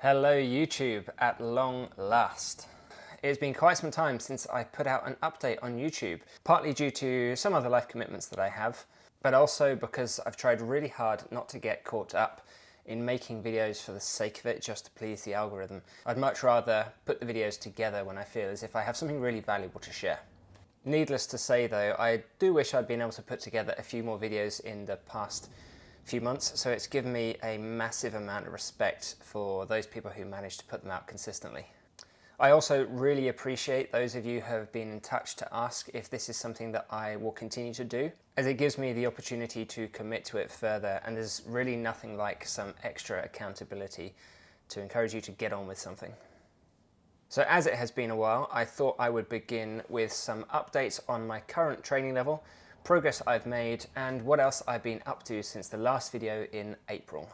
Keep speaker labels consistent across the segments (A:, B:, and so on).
A: Hello YouTube, at long last. It's been quite some time since I put out an update on YouTube, partly due to some other life commitments that I have, but also because I've tried really hard not to get caught up in making videos for the sake of it, just to please the algorithm. I'd much rather put the videos together when I feel as if I have something really valuable to share. Needless to say though, I do wish I'd been able to put together a few more videos in the past few months, so it's given me a massive amount of respect for those people who manage to put them out consistently. I also really appreciate those of you who have been in touch to ask if this is something that I will continue to do, as it gives me the opportunity to commit to it further, and there's really nothing like some extra accountability to encourage you to get on with something. So as it has been a while, I thought I would begin with some updates on my current training level, progress I've made, and what else I've been up to since the last video in April.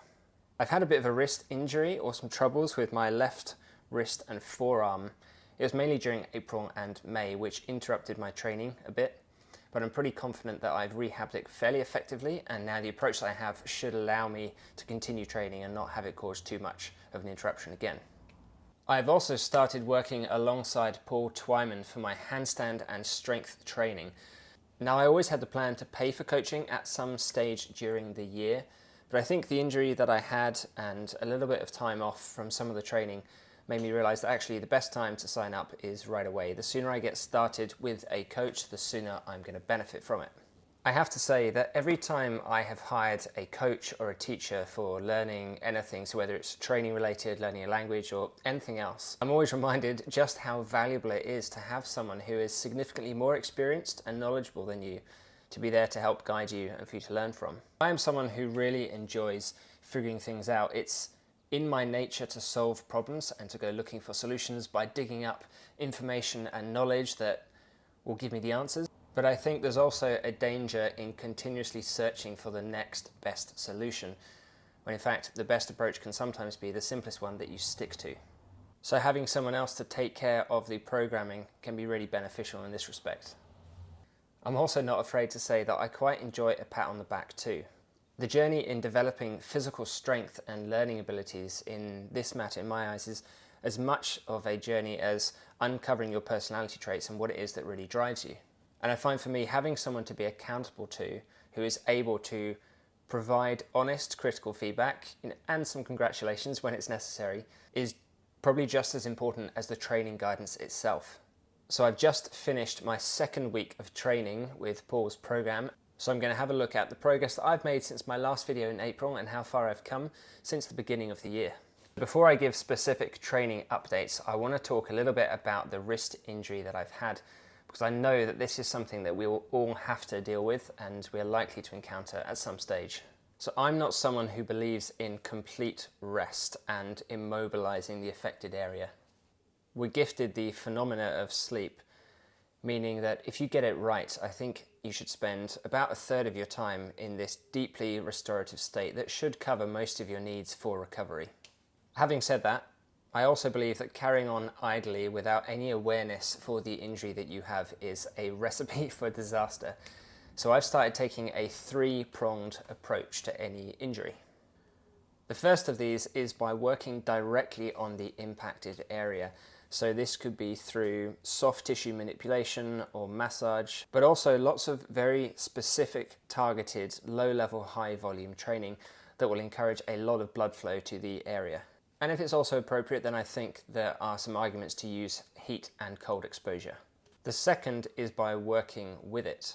A: I've had a bit of a wrist injury or some troubles with my left wrist and forearm. It was mainly during April and May, which interrupted my training a bit, but I'm pretty confident that I've rehabbed it fairly effectively, and now the approach that I have should allow me to continue training and not have it cause too much of an interruption again. I've also started working alongside Paul Twyman for my handstand and strength training. Now, I always had the plan to pay for coaching at some stage during the year, but I think the injury that I had and a little bit of time off from some of the training made me realise that actually the best time to sign up is right away. The sooner I get started with a coach, the sooner I'm going to benefit from it. I have to say that every time I have hired a coach or a teacher for learning anything, so whether it's training related, learning a language or anything else, I'm always reminded just how valuable it is to have someone who is significantly more experienced and knowledgeable than you to be there to help guide you and for you to learn from. I am someone who really enjoys figuring things out. It's in my nature to solve problems and to go looking for solutions by digging up information and knowledge that will give me the answers. But I think there's also a danger in continuously searching for the next best solution, when in fact the best approach can sometimes be the simplest one that you stick to. So having someone else to take care of the programming can be really beneficial in this respect. I'm also not afraid to say that I quite enjoy a pat on the back too. The journey in developing physical strength and learning abilities in this matter, in my eyes, is as much of a journey as uncovering your personality traits and what it is that really drives you. And I find for me, having someone to be accountable to who is able to provide honest, critical feedback and some congratulations when it's necessary is probably just as important as the training guidance itself. So I've just finished my second week of training with Paul's program. So I'm going to have a look at the progress that I've made since my last video in April and how far I've come since the beginning of the year. Before I give specific training updates, I want to talk a little bit about the wrist injury that I've had, because I know that this is something that we will all have to deal with and we're likely to encounter at some stage. So I'm not someone who believes in complete rest and immobilizing the affected area. We're gifted the phenomena of sleep, meaning that if you get it right, I think you should spend about a third of your time in this deeply restorative state that should cover most of your needs for recovery. Having said that, I also believe that carrying on idly without any awareness for the injury that you have is a recipe for disaster. So I've started taking a three-pronged approach to any injury. The first of these is by working directly on the impacted area. So this could be through soft tissue manipulation or massage, but also lots of very specific, targeted, low-level, high-volume training that will encourage a lot of blood flow to the area. And if it's also appropriate, then I think there are some arguments to use heat and cold exposure. The second is by working with it.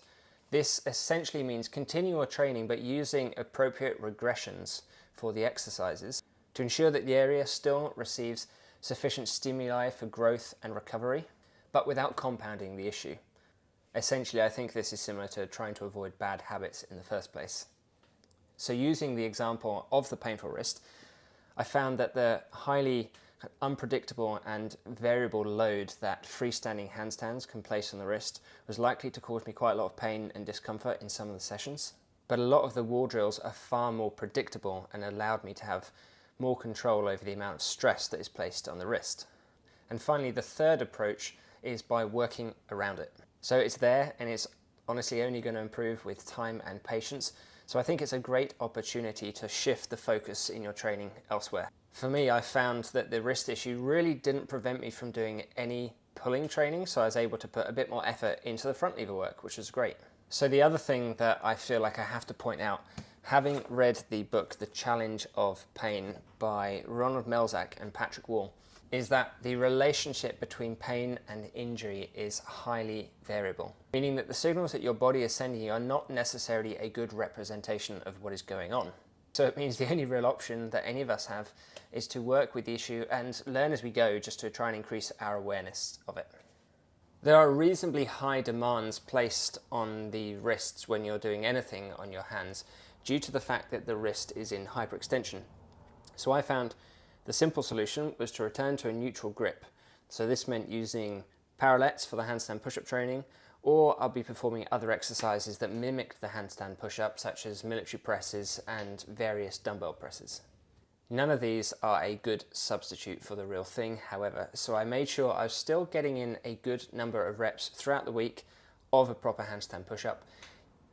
A: This essentially means continual training, but using appropriate regressions for the exercises to ensure that the area still receives sufficient stimuli for growth and recovery, but without compounding the issue. Essentially, I think this is similar to trying to avoid bad habits in the first place. So using the example of the painful wrist, I found that the highly unpredictable and variable load that freestanding handstands can place on the wrist was likely to cause me quite a lot of pain and discomfort in some of the sessions. But a lot of the wall drills are far more predictable and allowed me to have more control over the amount of stress that is placed on the wrist. And finally, the third approach is by working around it. So it's there and it's honestly only going to improve with time and patience. So I think it's a great opportunity to shift the focus in your training elsewhere. For me, I found that the wrist issue really didn't prevent me from doing any pulling training, so I was able to put a bit more effort into the front lever work, which was great. So the other thing that I feel like I have to point out, having read the book The Challenge of Pain by Ronald Melzack and Patrick Wall, is that the relationship between pain and injury is highly variable, meaning that the signals that your body is sending you are not necessarily a good representation of what is going on. So it means the only real option that any of us have is to work with the issue and learn as we go, just to try and increase our awareness of it. There are reasonably high demands placed on the wrists when you're doing anything on your hands due to the fact that the wrist is in hyperextension. So I found the simple solution was to return to a neutral grip. So this meant using parallettes for the handstand push-up training, or I'll be performing other exercises that mimicked the handstand push-up, such as military presses and various dumbbell presses. None of these are a good substitute for the real thing, however, so I made sure I was still getting in a good number of reps throughout the week of a proper handstand push-up,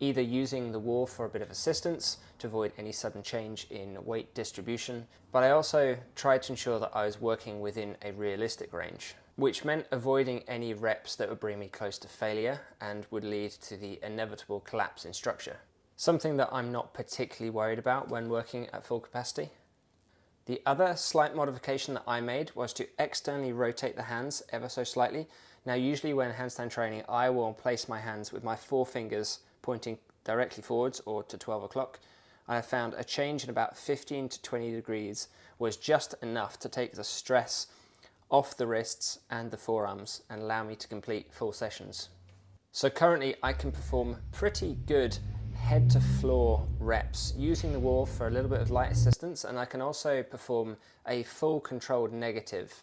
A: either using the wall for a bit of assistance to avoid any sudden change in weight distribution, but I also tried to ensure that I was working within a realistic range, which meant avoiding any reps that would bring me close to failure and would lead to the inevitable collapse in structure. Something that I'm not particularly worried about when working at full capacity. The other slight modification that I made was to externally rotate the hands ever so slightly. Now usually when handstand training, I will place my hands with my 4 fingers pointing directly forwards or to 12 o'clock. I found a change in about 15 to 20 degrees was just enough to take the stress off the wrists and the forearms and allow me to complete full sessions. So currently I can perform pretty good head to floor reps using the wall for a little bit of light assistance, and I can also perform a full controlled negative.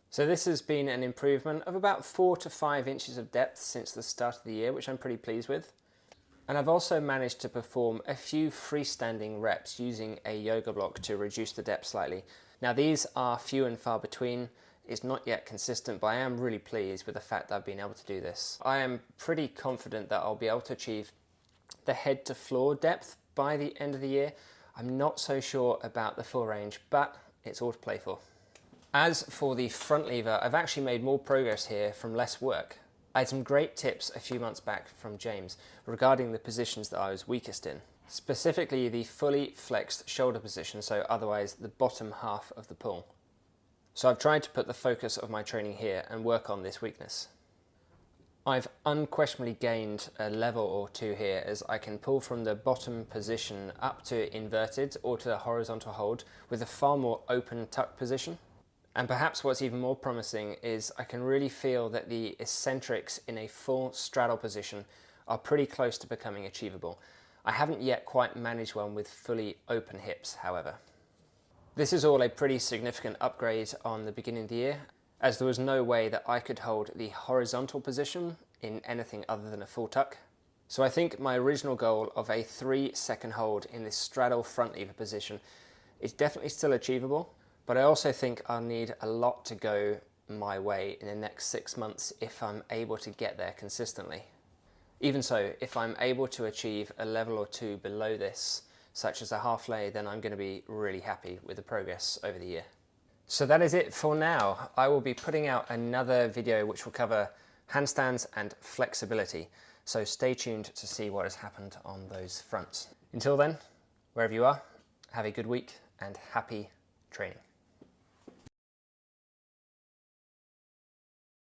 A: So this has been an improvement of about 4 to 5 inches of depth since the start of the year, which I'm pretty pleased with. And I've also managed to perform a few freestanding reps using a yoga block to reduce the depth slightly. Now these are few and far between. It's not yet consistent, but I am really pleased with the fact that I've been able to do this. I am pretty confident that I'll be able to achieve the head to floor depth by the end of the year. I'm not so sure about the full range, but it's all to play for. As for the front lever, I've actually made more progress here from less work. I had some great tips a few months back from James regarding the positions that I was weakest in, specifically the fully flexed shoulder position, so otherwise the bottom half of the pull. So I've tried to put the focus of my training here and work on this weakness. I've unquestionably gained a level or two here, as I can pull from the bottom position up to inverted or to the horizontal hold with a far more open tuck position. And perhaps what's even more promising is I can really feel that the eccentrics in a full straddle position are pretty close to becoming achievable. I haven't yet quite managed one with fully open hips, however. This is all a pretty significant upgrade on the beginning of the year, as there was no way that I could hold the horizontal position in anything other than a full tuck. So I think my original goal of a 3-second hold in this straddle front lever position is definitely still achievable, but I also think I'll need a lot to go my way in the next 6 months if I'm able to get there consistently. Even so, if I'm able to achieve a level or two below this, such as a half lay, then I'm going to be really happy with the progress over the year. So that is it for now. I will be putting out another video which will cover handstands and flexibility, so stay tuned to see what has happened on those fronts. Until then, wherever you are, have a good week and happy training.